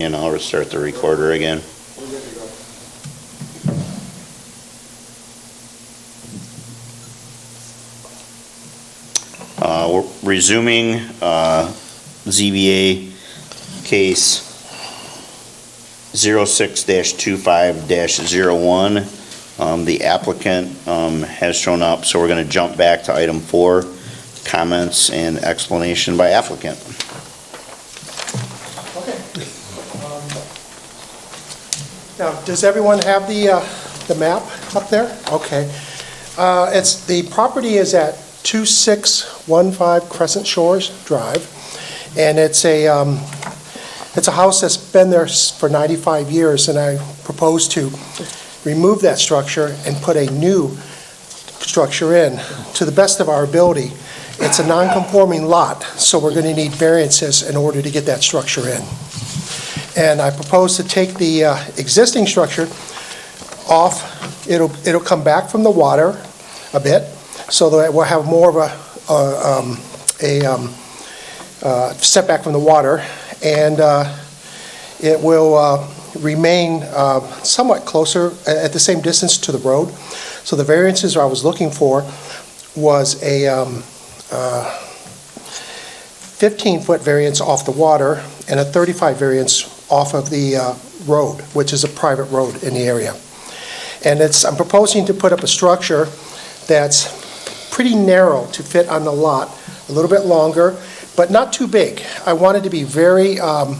And I'll restart the recorder again. We're resuming ZBA case 06-25-01. The applicant has shown up, so we're going to jump back to item 4, comments and explanation by applicant. Now, does everyone have the map up there? Okay. The property is at 2615 Crescent Shores Drive, and it's a house that's been there for 95 years, and I propose to remove that structure and put a new structure in to the best of our ability. It's a non-conforming lot, so we're going to need variances in order to get that structure in. And I propose to take the existing structure off. It'll come back from the water a bit, so that we'll have more of a setback from the water, and it will remain somewhat closer, at the same distance to the road. So the variances I was looking for was a 15-foot variance off the water and a 35 variance off of the road, which is a private road in the area. And I'm proposing to put up a structure that's pretty narrow to fit on the lot, a little bit longer, but not too big. I wanted to be very, I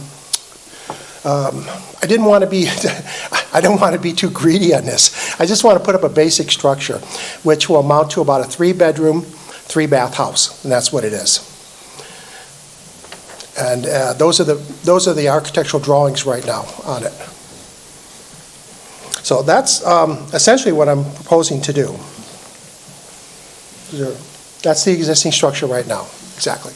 don't want to be too greedy on this. I just want to put up a basic structure, which will amount to about a 3-bedroom, 3-bath house, and that's what it is. And those are the architectural drawings right now on it. So that's essentially what I'm proposing to do. That's the existing structure right now, exactly.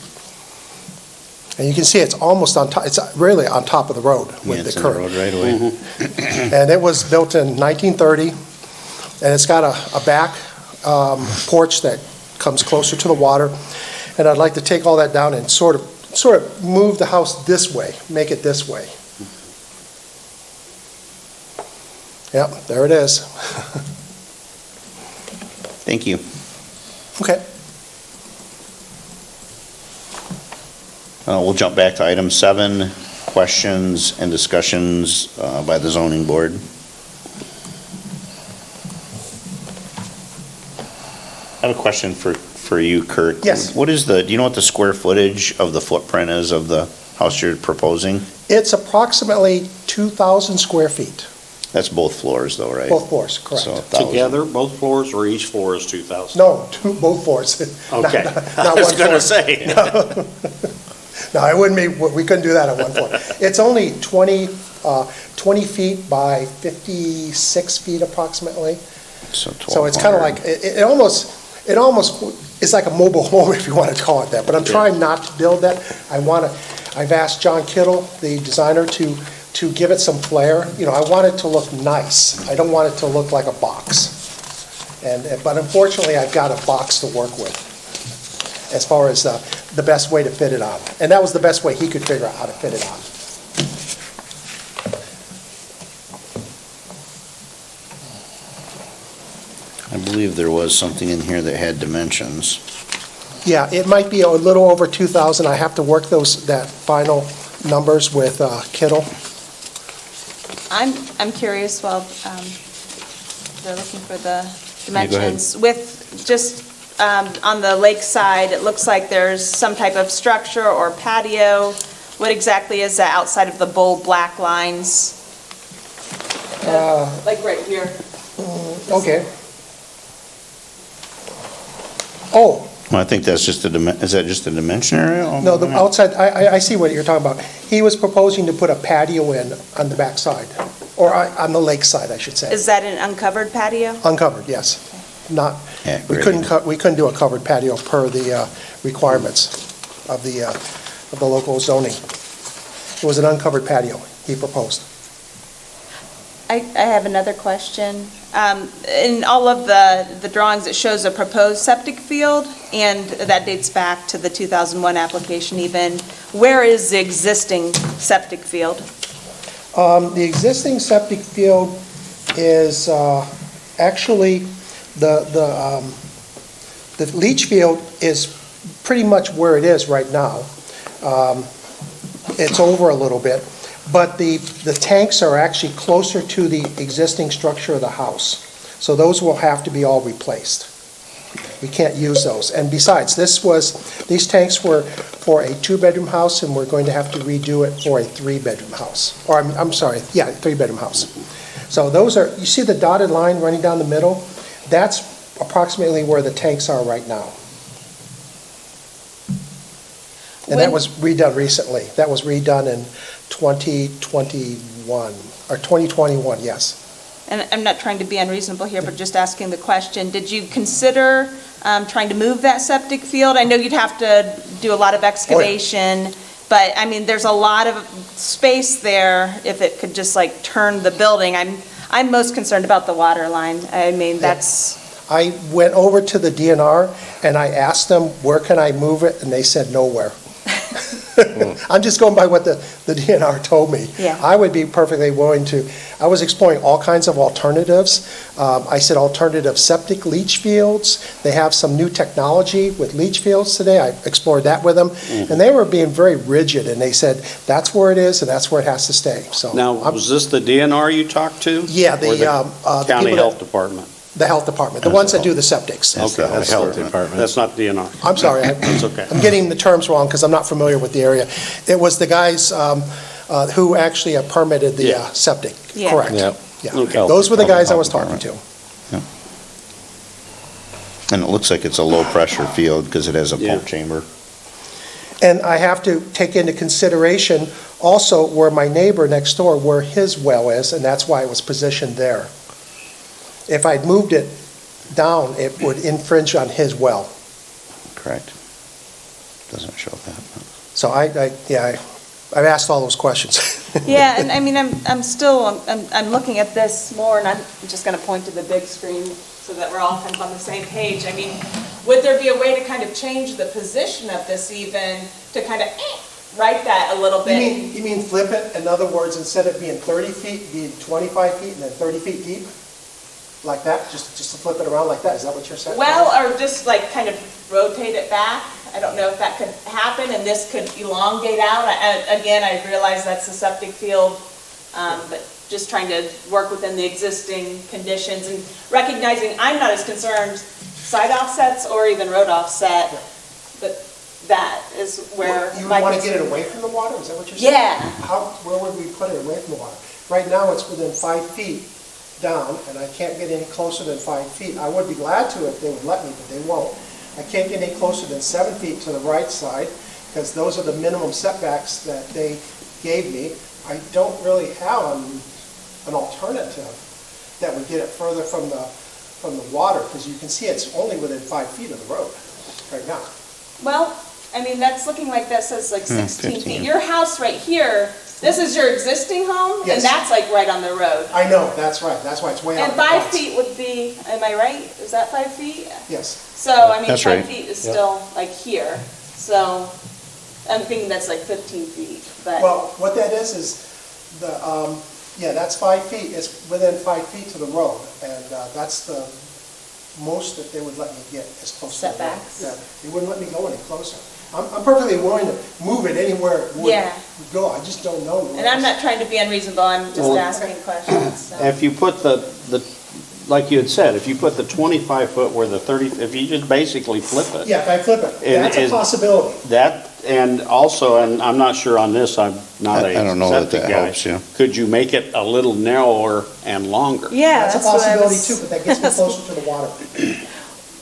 And you can see it's almost on top. It's really on top of the road with the curb. Road right away. Mm-hmm. And it was built in 1930, and it's got a back porch that comes closer to the water. And I'd like to take all that down and sort of move the house this way, make it this way. Yep, there it is. Thank you. Okay. We'll jump back to item 7, questions and discussions by the zoning board. I have a question for you, Kurt. Yes. Do you know what the square footage of the footprint is of the house you're proposing? It's approximately 2,000 square feet, That's both floors though, right? both floors, correct. So 1,000. Together, both floors, or each floor is 2,000? No, both floors. Okay, Not I was one going to floor. say. No, it wouldn't be, we couldn't do that at one floor. It's only 20 feet by 56 feet approximately. So So it's kind of 1,200. like, it almost is like a mobile home, if you want to call it that. But I'm trying not to build that. I've asked John Kittle, the designer, to give it some flair. You know, I want it to look nice. I don't want it to look like a box. But unfortunately, I've got a box to work with as far as the best way to fit it on. And that was the best way he could figure out how to fit it on. I believe there was something in here that had dimensions. Yeah, it might be a little over 2,000. I have to work that final numbers with Kittle. I'm curious, well, they're looking for the go ahead. dimensions. With just on the lake side, it looks like there's some type of structure or patio. What exactly is that outside of the bold black lines? Like right here. Okay. Oh, Well, I think that's just is that just a dimension area? no, the outside, I see what you're talking about. He was proposing to put a patio in on the back side, or on the lake side, I should say. Is that an uncovered patio? Uncovered, yes. Not, Yeah, we great. couldn't do a covered patio per the requirements of the local zoning. It was an uncovered patio he proposed. I have another question. In all of the drawings, it shows a proposed septic field, and that dates back to the 2001 application even. Where is the existing septic field? The existing septic field is actually, the leach field is pretty much where it is right now. It's over a little bit, but the tanks are actually closer to the existing structure of the house. So those will have to be all replaced. We can't use those. And besides, these tanks were for a two-bedroom house, and we're going to have to redo it for a three-bedroom house. Or, I'm sorry, yeah, three-bedroom house. So those are, you see the dotted line running down the middle? That's approximately where the tanks are right now. And that When- was redone recently. That was redone in 2021, or 2021, yes. And I'm not trying to be unreasonable here, but just asking the question, did you consider trying to move that septic field? I know you'd have to do a lot of excavation, but, I mean, there's a lot of space there if it could just like turn the building. I'm most concerned about the water line. I mean, that's, I went over to the DNR and I asked them, where can I move it? And they said nowhere. I'm just going by what the DNR told me. Yeah. I would be perfectly willing to, I was exploring all kinds of alternatives. I said alternative septic leach fields. They have some new technology with leach fields today. I explored that with them. And they were being very rigid, and they said, that's where it is and that's where it has to stay. So Now, I'm- was this the DNR you talked to? Yeah, Or the County people Health that, Department? the health department, the ones that do the septics. That's the Okay, that's health department. That's not DNR. I'm sorry, That's okay. I'm getting the terms wrong because I'm not familiar with the area. It was the guys who actually permitted the Yeah. septic, Yeah. correct? Yeah. Yeah. Okay. Those were the guys I Health was talking department. to. And it looks like it's a low-pressure field because it has a Yeah. pump chamber. And I have to take into consideration also where my neighbor next door, where his well is, and that's why it was positioned there. If I'd moved it down, it would infringe on his well. Correct. Doesn't show that. So I've asked all those questions. yeah, and I mean, I'm looking at this more, and I'm just gonna point to the big screen so that we're all kind of on the same page. I mean, would there be a way to kind of change the position of this even, to kind of right that a little bit? You mean flip it? In other words, instead of being 30 feet, being 25 feet and then 30 feet deep? Like that? Just to flip it around like that? Is that what you're saying? Well, or just like kind of rotate it back. I don't know if that could happen, and this could elongate out. Again, I realize that's a septic field, but just trying to work within the existing conditions and recognizing I'm not as concerned side offsets or even road offset, but that is where You my want to concern- get it away from the water? Is that what you're saying? Yeah. Where would we put it away from the water? Right now, it's within 5 feet down, and I can't get any closer than 5 feet. I would be glad to if they would let me, but they won't. I can't get any closer than 7 feet to the right side, because those are the minimum setbacks that they gave me. I don't really have an alternative that would get it further from the water, because you can see it's only within 5 feet of the road right now. Well, I mean, that's looking like that says like 16 feet. 15. Your house right here, this is your existing home? Yes. And that's like right on the road. I know, that's right, that's why it's way out. And in the 5 box. feet would be, am I right? Is that 5 feet? Yes. So, I mean, That's 5 right. feet is still like here. So, I'm thinking that's like 15 feet, but, Well, what that is that's 5 feet, it's within 5 feet to the road, and that's the most that they would let me get as close to the road. Setbacks? Yeah, they wouldn't let me go any closer. I'm perfectly willing to move it anywhere it would Yeah. go, I just don't know. and I'm not trying to be unreasonable, I'm just Well- asking questions, so. If you put like you had said, if you put the 25-foot where the 30, if you just basically flip it. Yeah, if I flip it, And that's a is- possibility. That, and also, and I'm not sure on this, I'm not a I don't know that septic that guy. helps you. Could you make it a little narrower and longer? Yeah, That's a that's what I possibility was. too, but that gets me closer to the water.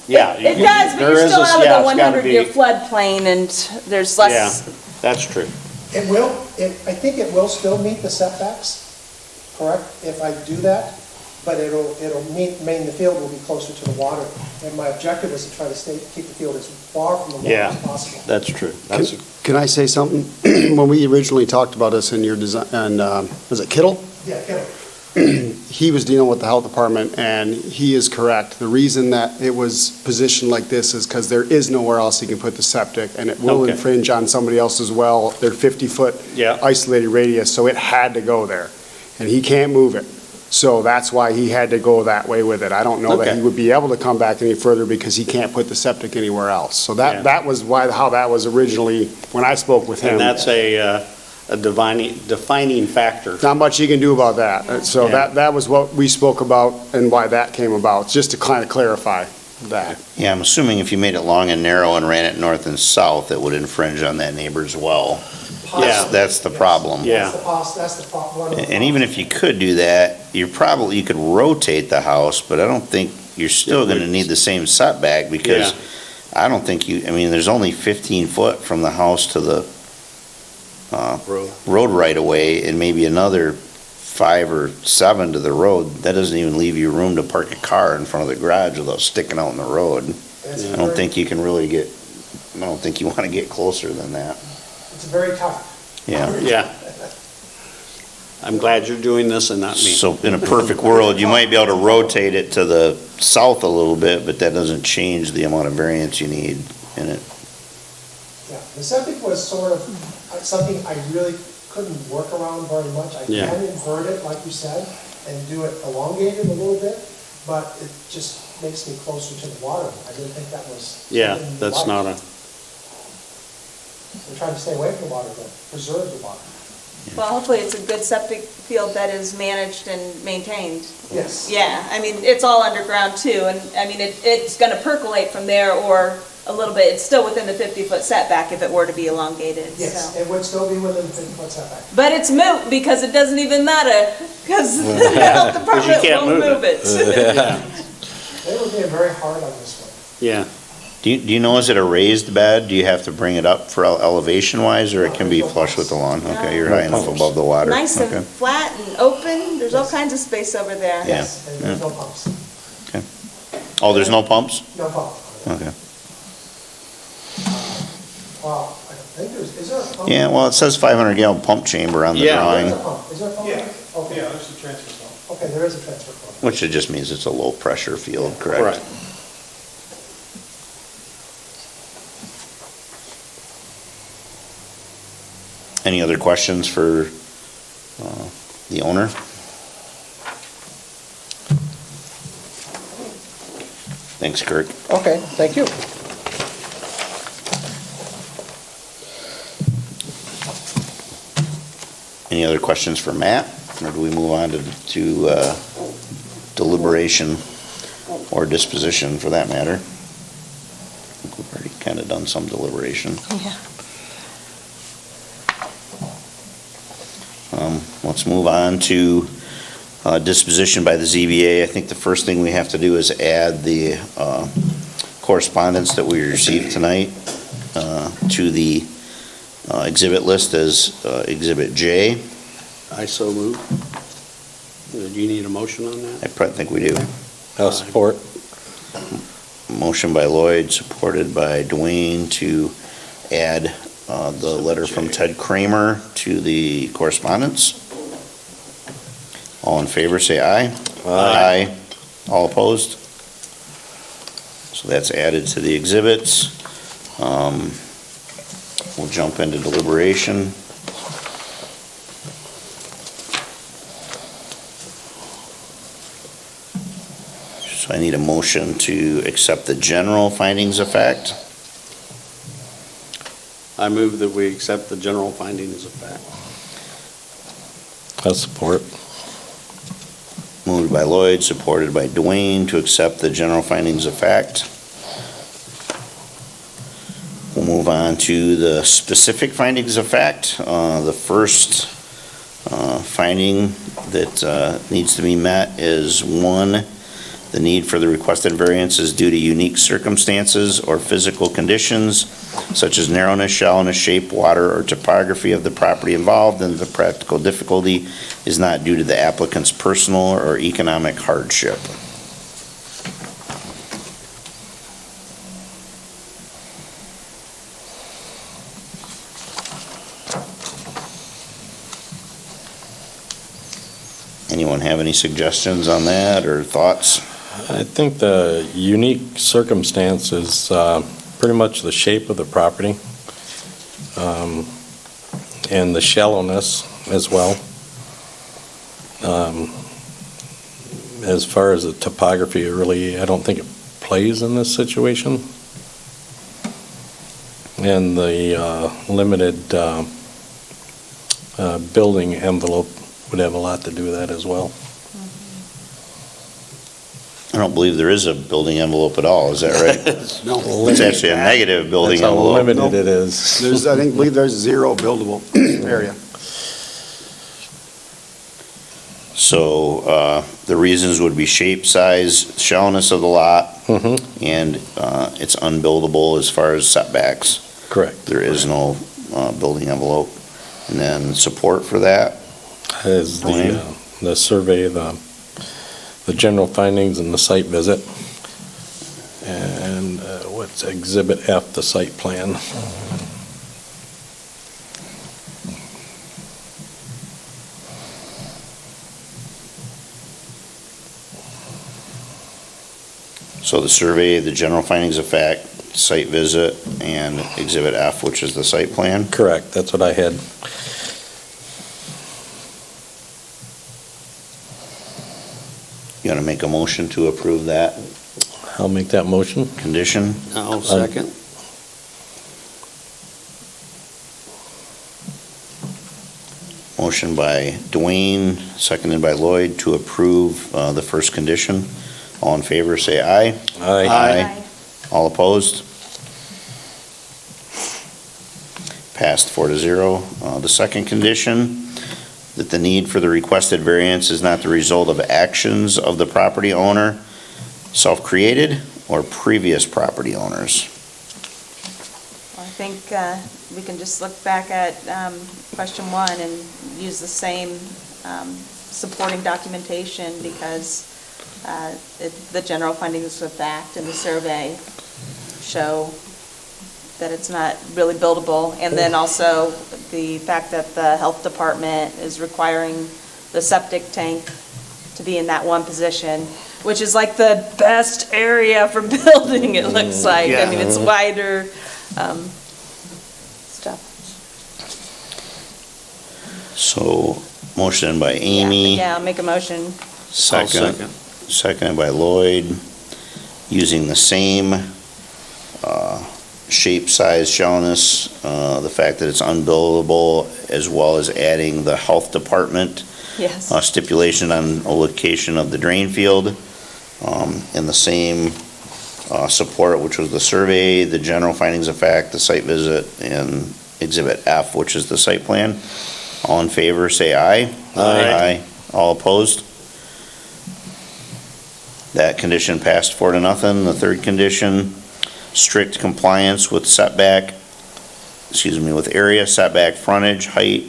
Yeah. It does, but there you're is still a- out yeah, of the it's gotta be- 100-year floodplain, and there's Yeah, less, that's true. It will, I think it will still meet the setbacks, correct, if I do that, but it'll mean the field will be closer to the water. And my objective is to try to keep the field as far from the water Yeah. as possible. That's true. That's, Can I say something? When we originally talked about this in your design, and, was it Kittle? Yeah, okay. He was dealing with the health department, and he is correct. The reason that it was positioned like this is because there is nowhere else he can put the septic, and it will Okay. infringe on somebody else's well, their 50-foot Yeah. isolated radius, so it had to go there. and he can't move it. So that's why he had to go that way with it. I don't know that Okay. he would be able to come back any further because he can't put the septic anywhere else. So Yeah. that was how that was originally, when I spoke with him. And that's a defining factor. Not much you can do about that. So Yeah. that was what we spoke about and why that came about, just to kind of clarify that. Yeah, I'm assuming if you made it long and narrow and ran it north and south, it would infringe on that neighbor's well. Yeah. That's the problem. Yeah. That's the problem. And even if you could do that, you could rotate the house, but I don't think you're still gonna need the same setback because I don't think there's only 15 foot from the house to the road right away and maybe another 5 or 7 to the road. That doesn't even leave you room to park a car in front of the garage without sticking out in the road. I don't think you wanna get closer than that. It's very tight. Yeah. Yeah. I'm glad you're doing this and not me. So in a perfect world, you might be able to rotate it to the south a little bit, but that doesn't change the amount of variance you need in it. Yeah, the septic was sort of something I really couldn't work around very much. I Yeah. can invert it, like you said, and do it elongated a little bit, but it just makes me closer to the water. I didn't think that was. Yeah, something you that's liked. not a, We're trying to stay away from the water, but preserve the water. Well, hopefully it's a good septic field that is managed and maintained. Yes. Yeah, I mean, it's all underground too, and I mean, it's gonna percolate from there or a little bit. It's still within the 50-foot setback if it were to be elongated, Yes, so. it would still be within the 50-foot setback. But it's moot because it doesn't even matter, because the health department can't won't move move it. They were being very hard on this one. yeah. Do you know, is it a raised bed? Do you have to bring it up for elevation wise, or it can be flush with the lawn? Okay, you're high enough above the water. Nice and Okay. flat and open, there's all kinds of space over there. Yeah. Yes, and there's no pumps. Oh, there's no pumps? No pump. Okay. Well, I don't think is there a pump? Yeah, well, it says 500 gallon pump chamber on the Yeah. There is drawing, a pump. Is there a pump? Yeah. Okay. Yeah, there's a transfer pump. Okay, there is a transfer pump. which it just means it's a low pressure field, correct? Right. Any other questions for the owner? Thanks, Kirk. Okay, thank you. Any other questions for Matt, or do we move on to deliberation or disposition for that matter? I think we've already kind of done some deliberation. Yeah. Let's move on to disposition by the ZBA. I think the first thing we have to do is add the correspondence that we received tonight to the exhibit list as Exhibit J. I so move. Do you need a motion on that? I probably think we do. I'll support. Motion by Lloyd, supported by Dwayne to add the letter from Ted Kramer to the correspondence. All in favor, say aye. Aye. All opposed? So that's added to the exhibits. We'll jump into deliberation. So I need a motion to accept the general findings of fact. I move that we accept the general findings of fact. I'll support. Moved by Lloyd, supported by Dwayne to accept the general findings of fact. We'll move on to the specific findings of fact. The first finding that needs to be met is, one, the need for the requested variance is due to unique circumstances or physical conditions such as narrowness, shallowness, shape, water, or topography of the property involved, and the practical difficulty is not due to the applicant's personal or economic hardship. Anyone have any suggestions on that or thoughts? I think the unique circumstance is pretty much the shape of the property and the shallowness as well. As far as the topography, really, I don't think it plays in this situation. And the limited building envelope would have a lot to do with that as well. I don't believe there is a building envelope at all, is that right? No. It's actually a negative building That's how envelope. limited it is. There's, believe there's 0 buildable area. So the reasons would be shape, size, shallowness of the lot, Mhm. and it's unbuildable as far as setbacks. Correct. There is no building envelope. And then support for that, Is Dwayne? the survey, the general findings and the site visit. And what's Exhibit F, the site plan. so the survey, the general findings of fact, site visit, and Exhibit F, which is the site plan. Correct, that's what I had. You want to make a motion to approve that I'll make that motion. condition? I'll second. Motion by Dwayne, seconded by Lloyd, to approve the first condition. All in favor, say aye. Aye. All opposed? Passed 4-0. The second condition, that the need for the requested variance is not the result of actions of the property owner, self-created, or previous property owners. I think we can just look back at question 1 and use the same supporting documentation because the general findings of fact and the survey show that it's not really buildable. And then also the fact that the health department is requiring the septic tank to be in that one position, which is like the best area for building, it looks like. I mean, it's wider, stuff. So, motion by Amy. Yeah, I'll make a motion. Seconded by Lloyd, using the same shape, size, shallowness, the fact that it's unbuildable, as well as adding the health department Yes. stipulation on a location of the drain field, and the same support, which was the survey, the general findings of fact, the site visit, and Exhibit F, which is the site plan. All in favor, say aye. Aye. All opposed? That condition passed 4-0. The third condition, strict compliance with with area, setback, frontage, height,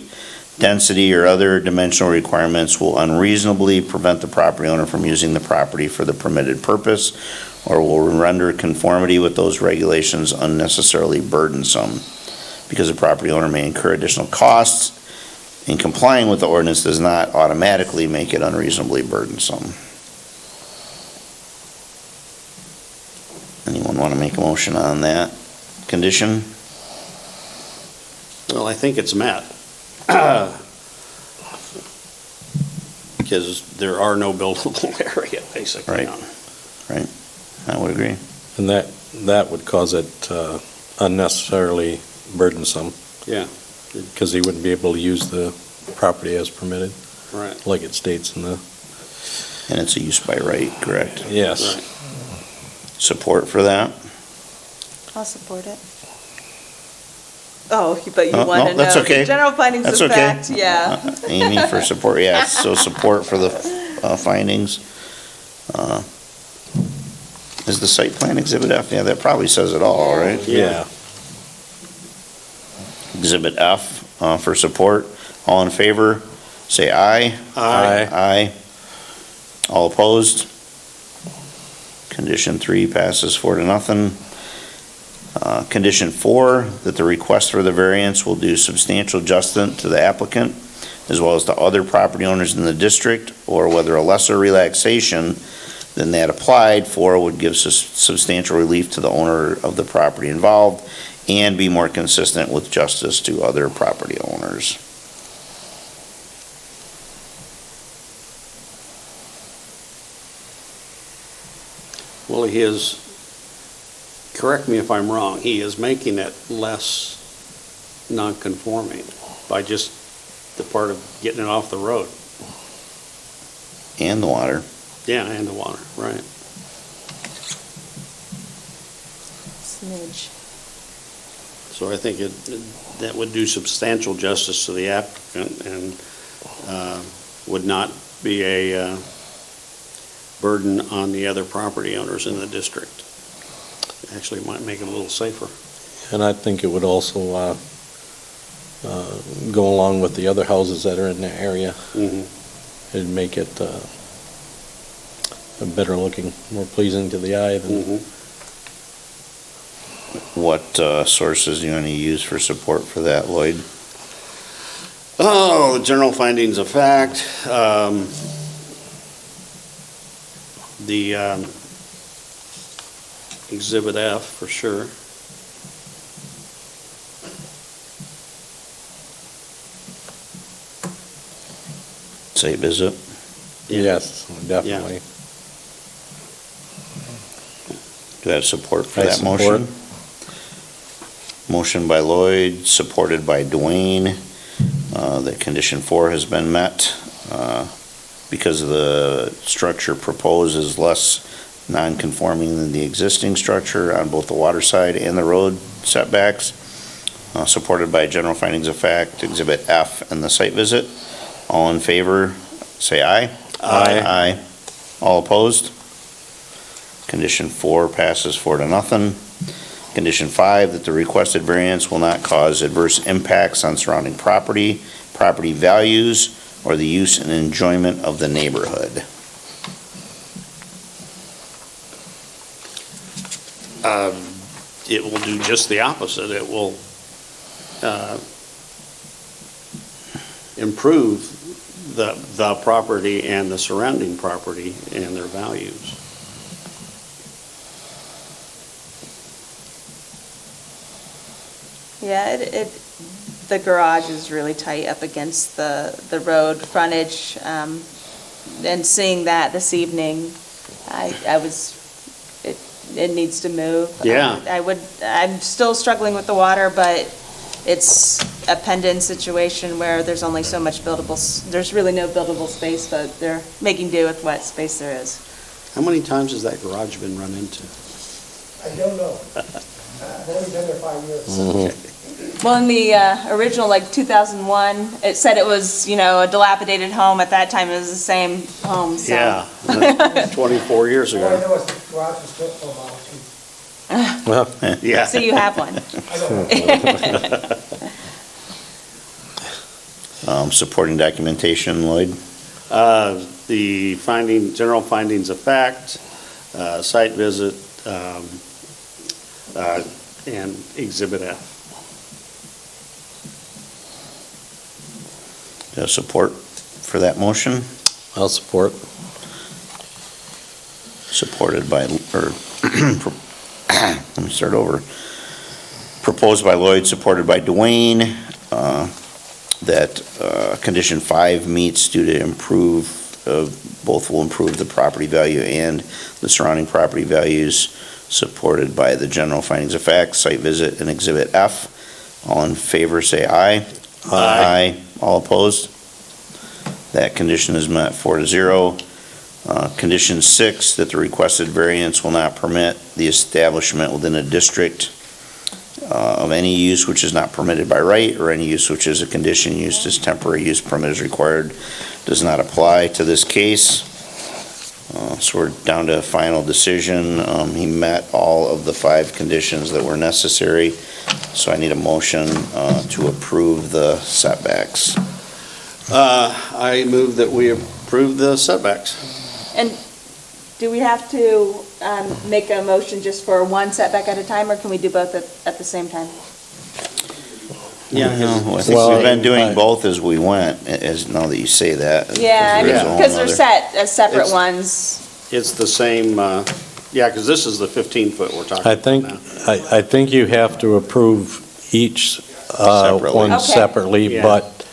density, or other dimensional requirements will unreasonably prevent the property owner from using the property for the permitted purpose, or will render conformity with those regulations unnecessarily burdensome, because the property owner may incur additional costs, and complying with the ordinance does not automatically make it unreasonably burdensome. Anyone want to make a motion on that condition? Well, I think it's met. Because there are no buildable area, basically. Right. I would agree. And that would cause it unnecessarily burdensome, Yeah, because he wouldn't be able to use the property as permitted, right. like it states in the, And it's a use by right, correct? yes. Right. Support for that? I'll support it. Oh, but you No, want to know. that's okay. The general findings That's of okay. fact, yeah. Amy for support, yes, so support for the findings. Is the site plan Exhibit F? Yeah, that probably says it all, right? Yeah. Exhibit F for support. All in favor, say aye. Aye. Aye. All opposed? Condition 3 passes 4-0. Condition 4, that the request for the variance will do substantial justice to the applicant, as well as to other property owners in the district, or whether a lesser relaxation than that applied for would give substantial relief to the owner of the property involved, and be more consistent with justice to other property owners. Well, he is, correct me if I'm wrong, he is making it less non-conforming by just the part of getting it off the road. And the water. Yeah, and the water, right. Smidge. So I think that would do substantial justice to the applicant and would not be a burden on the other property owners in the district. Actually, it might make it a little safer. And I think it would also go along with the other houses that are in the area. Mhm. It'd make it better looking, more pleasing to the eye than Mhm. What sources do you want to use for support for that, Lloyd? Oh, the general findings of fact, the Exhibit F for sure. Site visit? Yes, definitely. Do I have support for I that support. motion? Motion by Lloyd, supported by Dwayne, that condition 4 has been met. Because the structure proposed is less non-conforming than the existing structure on both the water side and the road setbacks. Supported by general findings of fact, Exhibit F and the site visit. All in favor, say aye. Aye. Aye. All opposed? Condition 4 passes 4-0. Condition 5, that the requested variance will not cause adverse impacts on surrounding property, property values, or the use and enjoyment of the neighborhood. It will do just the opposite. It will improve the property and the surrounding property and their values. Yeah, the garage is really tight up against the road frontage. And seeing that this evening, it needs to move. Yeah. I'm still struggling with the water, but it's a pendant situation where there's only so much there's really no buildable space, but they're making do with what space there is. How many times has that garage been run into? I don't know. I've only been there 5 years. Mm-hmm. Well, in the original, like 2001, it said it was, a dilapidated home. At that time, it was the same home, so. Yeah, that's 24 years All I ago. know is the garage was built for a Model T. Well, Yeah. So you have one. I don't know. Supporting documentation, Lloyd? The general findings of fact, site visit, and Exhibit F. Do you have support for that motion? I'll support. Supported by, let me start over. Proposed by Lloyd, supported by Dwayne, that condition 5 meets due to both will improve the property value and the surrounding property values, supported by the general findings of fact, site visit, and Exhibit F. All in favor, say aye. Aye. All opposed? That condition is met 4-0. Condition 6, that the requested variance will not permit the establishment within a district of any use which is not permitted by right, or any use which is a condition used as temporary use permit is required, does not apply to this case. So we're down to a final decision. He met all of the 5 conditions that were necessary, so I need a motion to approve the setbacks. I move that we approve the setbacks. And do we have to make a motion just for one setback at a time, or can we do both at the same time? Yeah, I think we've been doing both as we went, now that you say that. Yeah, There is a whole because they're nother- set as separate It's- ones. it's the same, because this is the 15-foot we're talking I about think, now. I think you have to approve each Separately. one Okay. separately, Yeah. but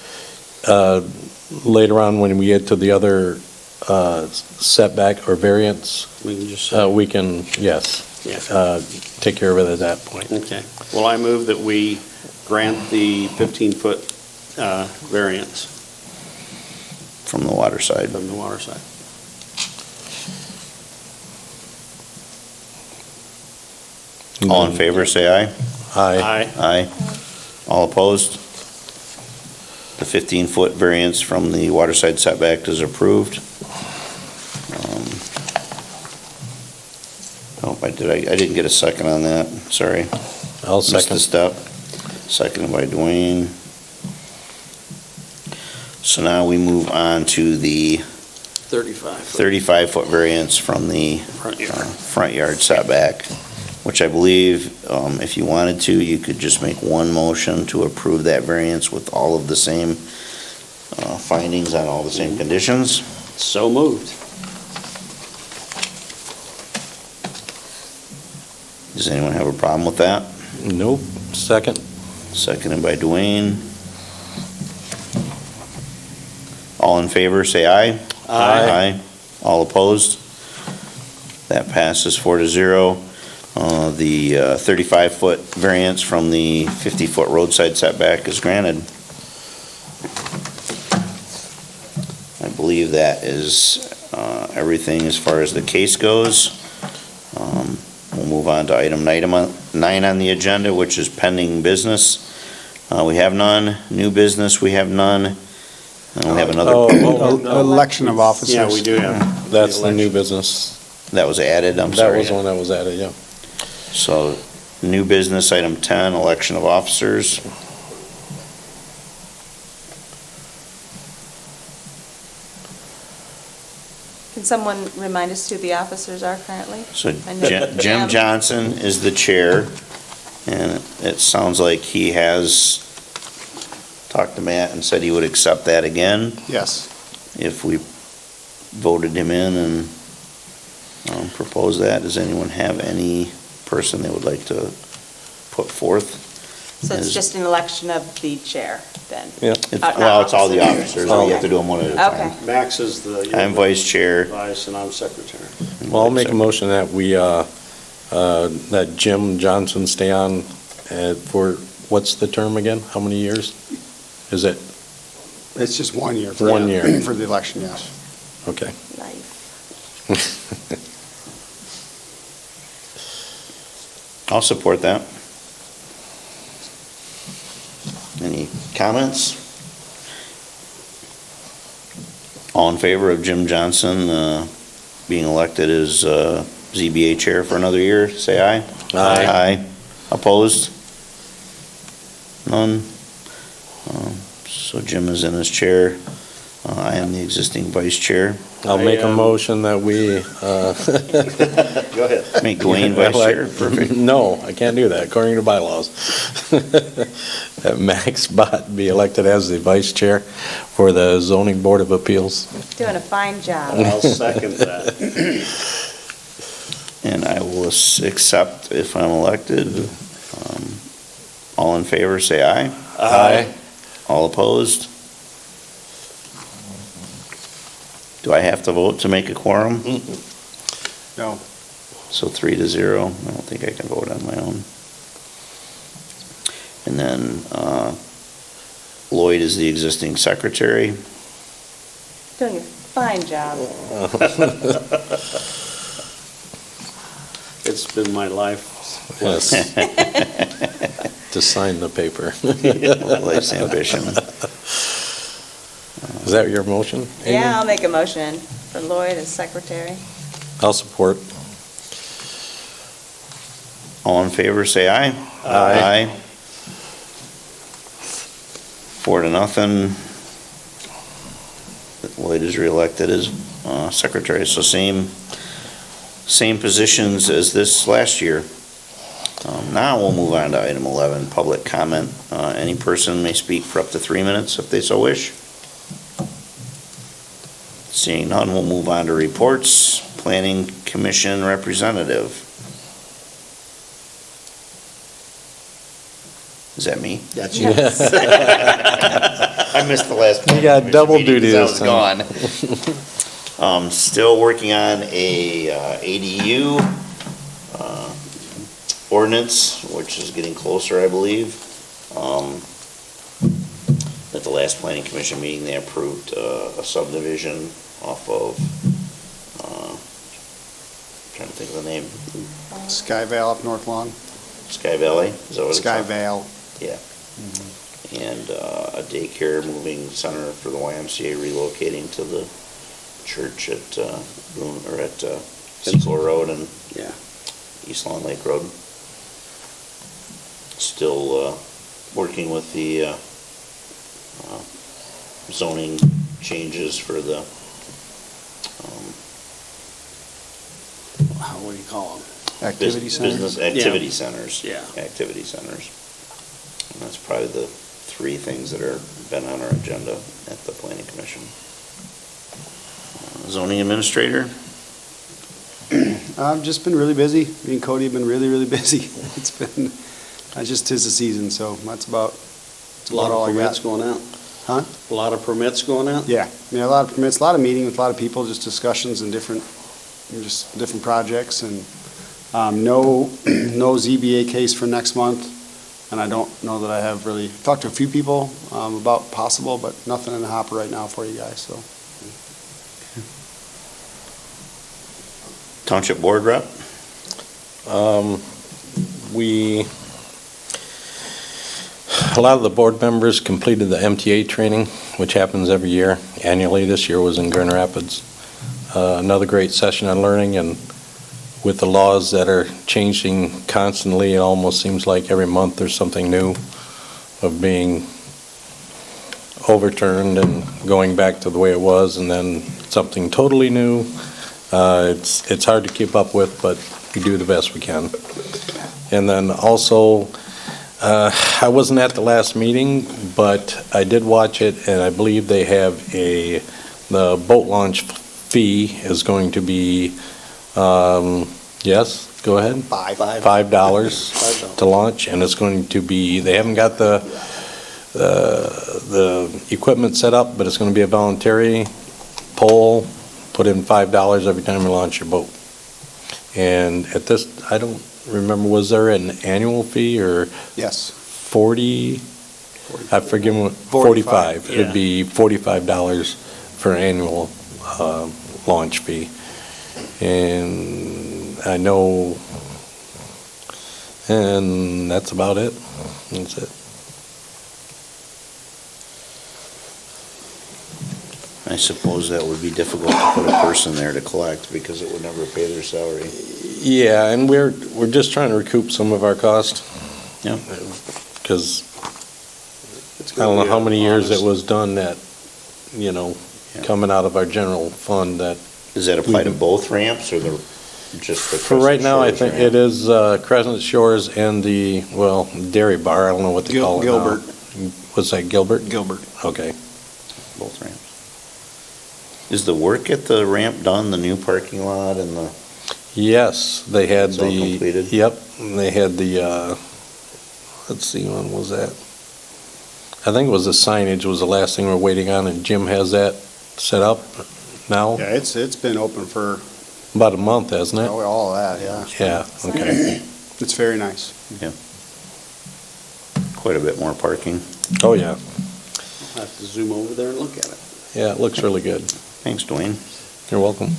later on, when we get to the other setback or variance, We can just say, we can, yes, yeah. take care of it at that point. Okay. Well, I move that we grant the 15-foot variance From the water side. from the water side. All in favor, say aye. Aye. Aye. All opposed? The 15-foot variance from the waterside setback is approved. Oh, I didn't get a second on that, sorry. I'll Missed the second. step. Seconded by Dwayne. So now we move on to the 35. 35-foot variance from the Front yard. front yard setback, which I believe, if you wanted to, you could just make one motion to approve that variance with all of the same findings on all the same conditions. So moved. Does anyone have a problem with that? Nope, second. Seconded by Dwayne. All in favor, say aye. Aye. All opposed? That passes 4-0. The 35-foot variance from the 50-foot roadside setback is granted. I believe that is everything as far as the case goes. We'll move on to item 9 on the agenda, which is pending business. We have none. New business, we have none. And we have another, Election of officers. Yeah, we do have. That's the new business. that was added, I'm That sorry. was one that was added, yeah. So, new business, item 10, election of officers. Can someone remind us who the officers are currently? So I know Jim Jim. Johnson is the chair, and it sounds like he has talked to Matt and said he would accept that again Yes. if we voted him in and proposed that. Does anyone have any person they would like to put forth? So it's Is- just an election of the chair, then? Yeah. Well, it's all the officers. officers, we have to do them one at a time. Okay. Max is the. I'm vice chair. Vice, and I'm secretary. Well, I'll make a motion that we, that Jim Johnson stay on for, what's the term again? How many years? Is it, It's just 1 year. 1 year? For the election, yes. Okay. Life. I'll support that. Any comments? All in favor of Jim Johnson being elected as ZBA chair for another year, say aye. Aye. Aye. Opposed? None? So Jim is in as chair. I am the existing vice chair. I'll make a motion that we, Go ahead. Make Dwayne vice chair, perfect. No, I can't do that, according to bylaws. That Max Bott be elected as the vice chair for the zoning board of appeals. Doing a fine job. I'll second that. And I will accept if I'm elected. All in favor, say aye. Aye. All opposed? Do I have to vote to make a quorum? No. So 3-0. I don't think I can vote on my own. And then Lloyd is the existing secretary. Doing a fine job. It's been my life. Yes. To sign the paper. Life's ambition. Is that your motion? Amy? Yeah, I'll make a motion for Lloyd as secretary. I'll support. All in favor, say aye. Aye. 4-0. Lloyd is reelected as secretary, so same positions as this last year. Now we'll move on to item 11, public comment. Any person may speak for up to 3 minutes if they so wish. Seeing none, we'll move on to reports. Planning Commission representative. Is that me? That's you. I missed the last. You got double duty I this was time. gone. Still working on a ADU ordinance, which is getting closer, I believe. At the last planning commission meeting, they approved a subdivision off of, trying to think of the name, Sky Vale up North Lawn, Sky Valley, is that what it's Sky called? Vale. And a daycare moving center for the YMCA relocating to the church at Cecil Road and Yeah. East Lawn Lake Road. Still working with the zoning changes for the, What do you call them? Activity Center. business activity centers. Yeah. Activity centers. And that's probably the three things that are been on our agenda at the planning commission. Zoning administrator? I've just been really busy. Me and Cody have been really, really busy. It's been, just 'tis the season, so that's about A lot all I of got. permits going out? Huh? A lot of permits going out? Yeah, a lot of permits, a lot of meeting with a lot of people, just discussions and different projects, and no ZBA case for next month, and I don't know that I have really, talked to a few people about possible, but nothing in the hopper right now for you guys, so. Township board rep? A lot of the board members completed the MTA training, which happens every year, annually. This year was in Grand Rapids. Another great session on learning, and with the laws that are changing constantly, it almost seems like every month there's something new of being overturned and going back to the way it was, and then something totally new. It's hard to keep up with, but we do the best we can. And then also, I wasn't at the last meeting, but I did watch it, and I believe they have the boat launch fee is going to be, yes, go ahead? $5 to launch, and it's going to be, they haven't got the equipment set up, but it's going to be a voluntary poll, put in $5 every time you launch your boat. And at this, I don't remember, was there an annual fee or Yes. 40? I forget what, 45. Yeah. It'd be $45 for an annual launch fee. And I know, and that's about it. That's it. I suppose that would be difficult to put a person there to collect because it would never pay their salary. Yeah, and we're just trying to recoup some of our cost. Yeah. Because I don't know how many years it was done that, Yeah. coming out of our general fund that, Does that apply to both ramps or just the for right Crescent now, I Shores think ramp? it is Crescent Shores and the, Dairy Bar, I don't know what they call it now. Gilbert. Was that Gilbert? Gilbert. Okay. Both ramps. Is the work at the ramp done, the new parking lot and the, Yes, they had It's all completed? Yep, and they had let's see, when was that? I think it was the signage was the last thing we're waiting on, and Jim has that set up now, Yeah, it's been open for about a month, hasn't it? all of that, yeah. Yeah, okay. It's very nice. quite a bit more parking? Oh, yeah. I'll have to zoom over there and look at it. Yeah, it looks really good. Thanks, Dwayne. You're welcome.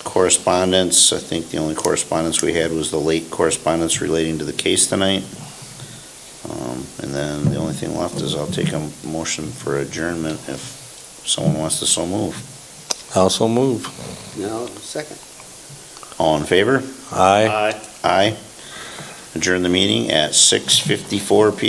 Correspondence, I think the only correspondence we had was the late correspondence relating to the case tonight. And then the only thing left is I'll take a motion for adjournment if someone wants to so move. Also move. Now, second. All in favor? Aye. Aye. Adjourn the meeting at 6:54 PM.